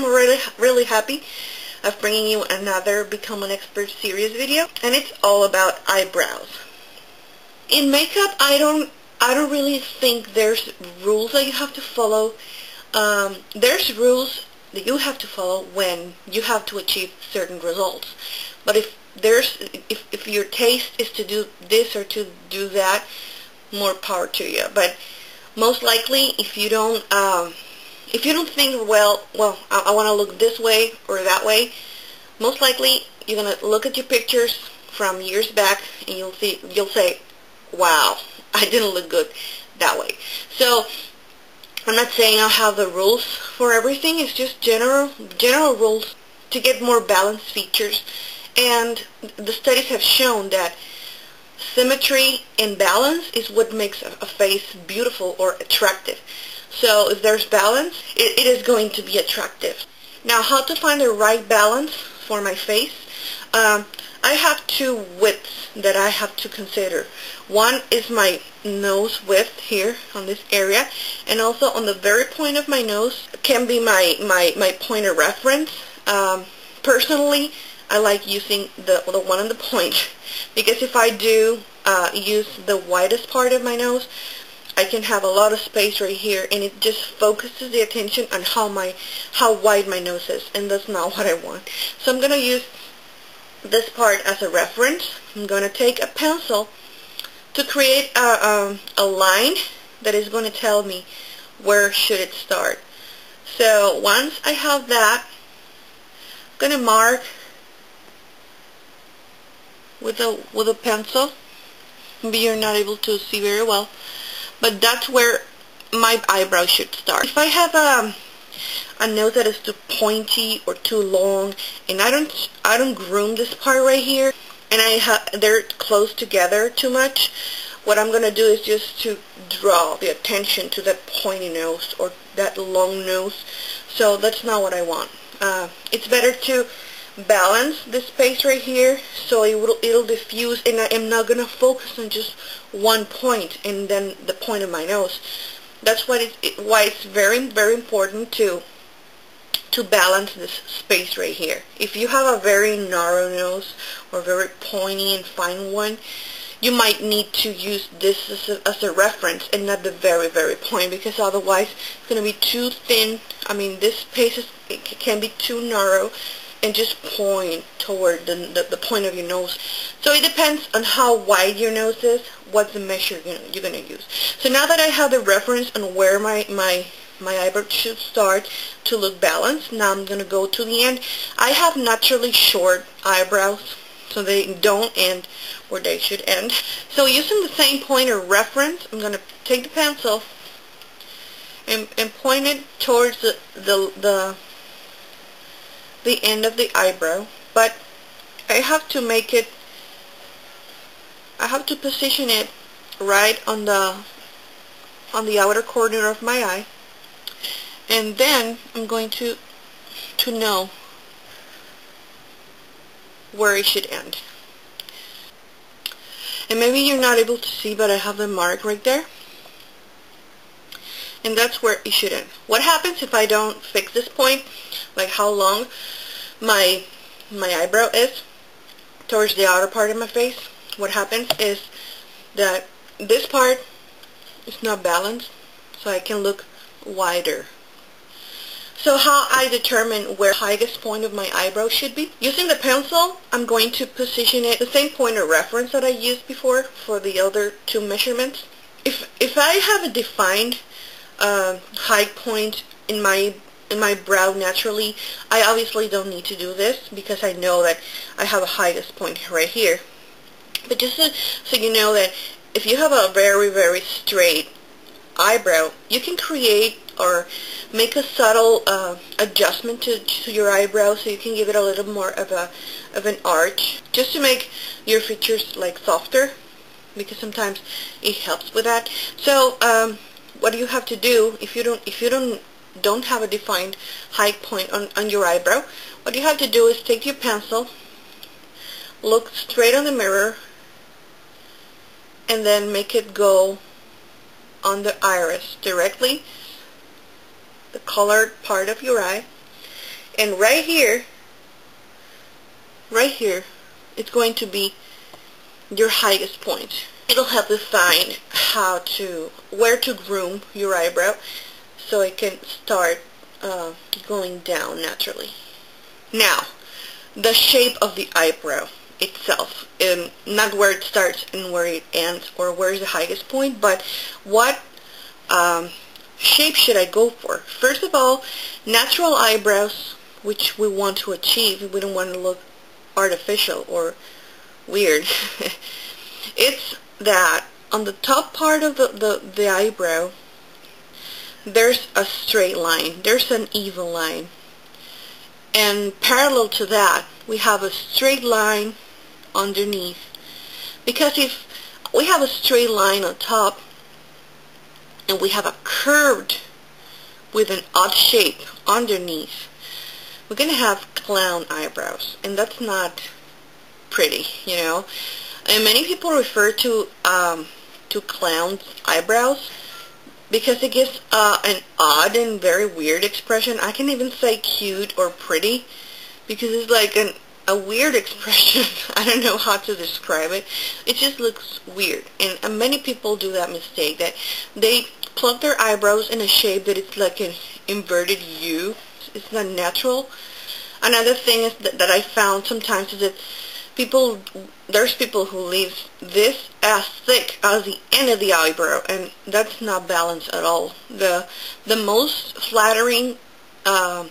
really happy of bringing you another Become an Expert series video, and it's all about eyebrows. In makeup, I don't really think there's rules that you have to follow. There's rules that you have to follow when you have to achieve certain results. But if your taste is to do this or to do that, more power to you. But most likely, if you don't think, well, I want to look this way or that way, most likely you're gonna look at your pictures from years back and you'll say, wow, I didn't look good that way. So I'm not saying I'll have the rules for everything. It's just general rules to get more balanced features. And the studies have shown that symmetry and balance is what makes a face beautiful or attractive. So if there's balance, it is going to be attractive. Now, how to find the right balance for my face? I have two widths that I have to consider. One is my nose width here on this area, and also on the very point of my nose can be my point of reference. Personally, I like using the one on the point, because if I do use the widest part of my nose, I can have a lot of space right here, and it just focuses the attention on how wide my nose is, and that's not what I want. So I'm going to use this part as a reference. I'm going to take a pencil to create a line that is going to tell me where should it start. So once I have that, I'm going to mark with a pencil. Maybe you're not able to see very well, but that's where my eyebrow should start. If I have a nose that is too pointy or too long, and I don't groom this part right here, and they're close together too much, what I'm gonna do is just to draw the attention to that pointy nose or that long nose. So that's not what I want. It's better to balance this space right here, so it'll diffuse, and I am not gonna focus on just one point and then the point of my nose. That's why it's very, very important to balance this space right here. If you have a very narrow nose or very pointy and fine one, you might need to use this as a reference and not the very, very point, because otherwise it's going to be too thin. I mean, this space can be too narrow and just point toward the point of your nose. So it depends on how wide your nose is, what the measure you're going to use. So now that I have the reference on where my eyebrow should start to look balanced, now I'm going to go to the end. I have naturally short eyebrows, so they don't end where they should end. So using the same point of reference, I'm going to take the pencil and point it towards the end of the eyebrow, but I have to position it right on the outer corner of my eye, and then I'm going to know where it should end. And maybe you're not able to see, but I have the mark right there, and that's where it should end. What happens if I don't fix this point, like how long my eyebrow is towards the outer part of my face? What happens is that this part is not balanced, so I can look wider. So how I determine where the highest point of my eyebrow should be? Using the pencil, I'm going to position it the same point of reference that I used before for the other two measurements. If I have a defined high point in my brow naturally, I obviously don't need to do this, because I know that I have a highest point right here. But just so you know that if you have a very, very straight eyebrow, you can create or make a subtle adjustment to your eyebrow, so you can give it a little more of an arch, just to make your features like softer, because sometimes it helps with that. So what you have to do, if you don't have a defined high point on your eyebrow, what you have to do is take your pencil, look straight on the mirror, and then make it go on the iris directly, the colored part of your eye, And right here, it's going to be your highest point. It'll help define where to groom your eyebrow so it can start going down naturally. Now, the shape of the eyebrow itself, not where it starts and where it ends or where's the highest point, but what shape should I go for? First of all, natural eyebrows, which we want to achieve, we don't want to look artificial or weird. It's that on the top part of the eyebrow, there's a straight line, there's an even line. And parallel to that, we have a straight line underneath. Because if we have a straight line on top, and we have a curved with an odd shape underneath, we're going to have clown eyebrows. And that's not pretty, you know. And many people refer to clown eyebrows because it gives an odd and very weird expression. I can even say cute or pretty because it's like a weird expression. I don't know how to describe it. It just looks weird. And many people do that mistake, that they pluck their eyebrows in a shape that it's like an inverted U. It's not natural. Another thing is that I found sometimes is that there's people who leave this as thick as the end of the eyebrow, and that's not balanced at all. The most flattering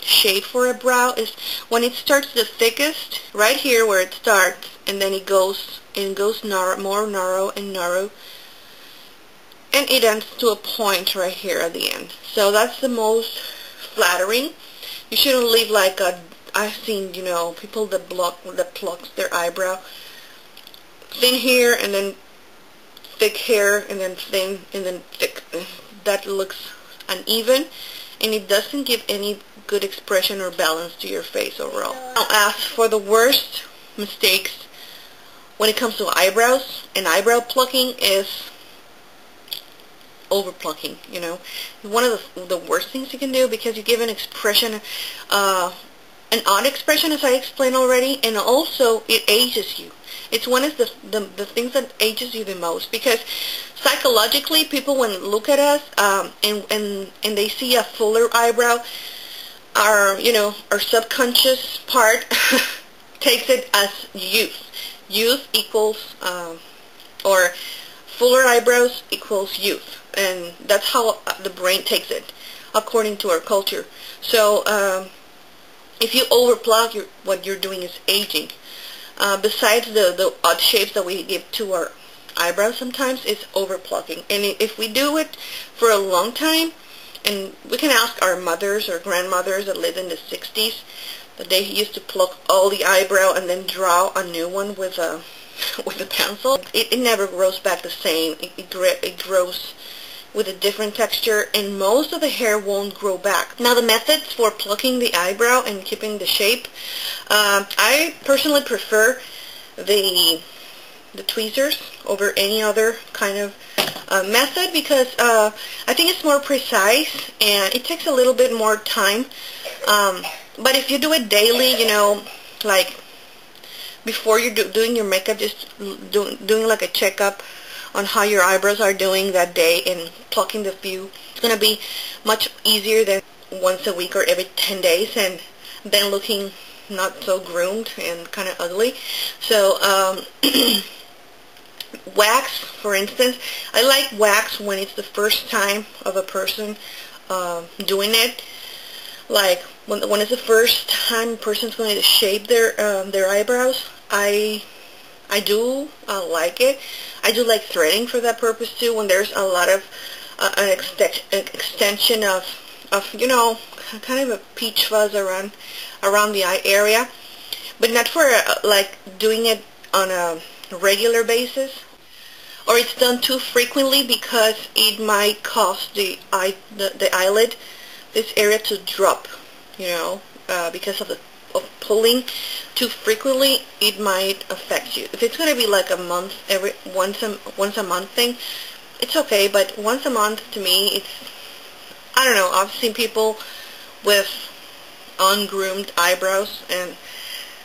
shape for a brow is when it starts the thickest, right here where it starts, and then it goes narrow, more narrow and narrow, and it ends to a point right here at the end. So that's the most flattering. You shouldn't leave like I've seen, you know, people that plucks their eyebrow thin here and then thick hair and then thin and then thick. That looks uneven and it doesn't give any good expression or balance to your face overall. Now, as for the worst mistakes when it comes to eyebrows and eyebrow plucking is over plucking, you know. One of the worst things you can do, because you give an expression, an odd expression, as I explained already, and also it ages you. It's one of the things that ages you the most, because psychologically people when look at us and they see a fuller eyebrow, our subconscious part takes it as youth. Youth equals or fuller eyebrows equals youth, and that's how the brain takes it according to our culture. So if you overpluck, what you're doing is aging. Besides the odd shapes that we give to our eyebrows sometimes, it's overplucking. And if we do it for a long time, and we can ask our mothers or grandmothers that lived in the 60s, that they used to pluck all the eyebrow and then draw a new one with a pencil. It never grows back the same. It grows with a different texture, and most of the hair won't grow back. Now, the methods for plucking the eyebrow and keeping the shape, I personally prefer the tweezers over any other kind of method, because I think it's more precise and it takes a little bit more time. But if you do it daily, you know, like before you're doing your makeup, just doing like a checkup on how your eyebrows are doing that day and plucking the few, it's going to be much easier than once a week or every 10 days and then looking not so groomed and kind of ugly. So wax, for instance, I like wax when it's the first time of a person doing it. Like when it's the first time a person's going to shape their eyebrows, I do like it. I do like threading for that purpose too, when there's a lot of an extension of you know, kind of a peach fuzz around the eye area, but not for like doing it on a regular basis, or it's done too frequently, because it might cause the eyelid, this area, to drop, you know, because of pulling too frequently. It might affect you. If it's going to be like a month, once a month thing, it's okay, but once a month, to me, it's, I don't know, I've seen people with ungroomed eyebrows, and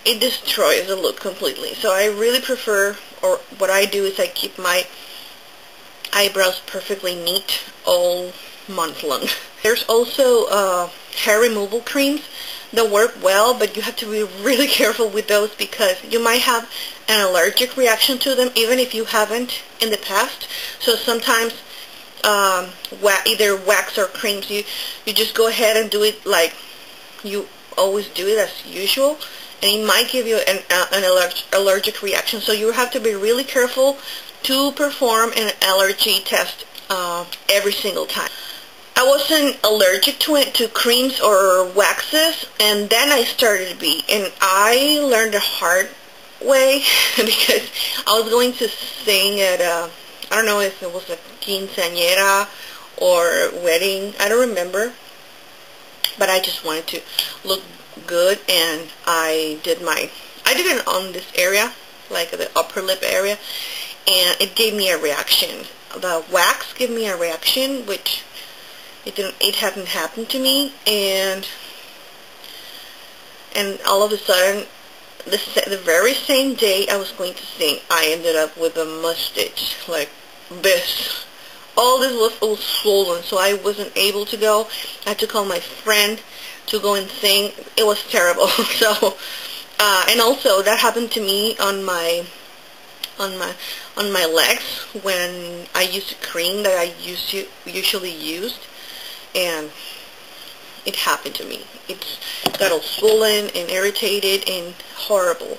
it destroys the look completely. So I really prefer, or what I do is I keep my eyebrows perfectly neat all month long. There's also hair removal creams that work well, but you have to be really careful with those because you might have an allergic reaction to them even if you haven't in the past. So sometimes either wax or creams, you just go ahead and do it like you always do it as usual, and it might give you an allergic reaction. So you have to be really careful to perform an allergy test every single time. I wasn't allergic to creams or waxes, and then I started to be, and I learned the hard way because I was going to sing at I don't know if it was a quinceañera or wedding, I don't remember, but I just wanted to look good, and I did it on this area, like the upper lip area, and it gave me a reaction. The wax gave me a reaction, which it hadn't happened to me, and all of a sudden, the very same day I was going to sing, I ended up with a mustache like this. All this was all swollen, so I wasn't able to go. I had to call my friend to go and sing. It was terrible. So, and also that happened to me on my legs when I used a cream that I usually used, and it happened to me. It got all swollen and irritated and horrible.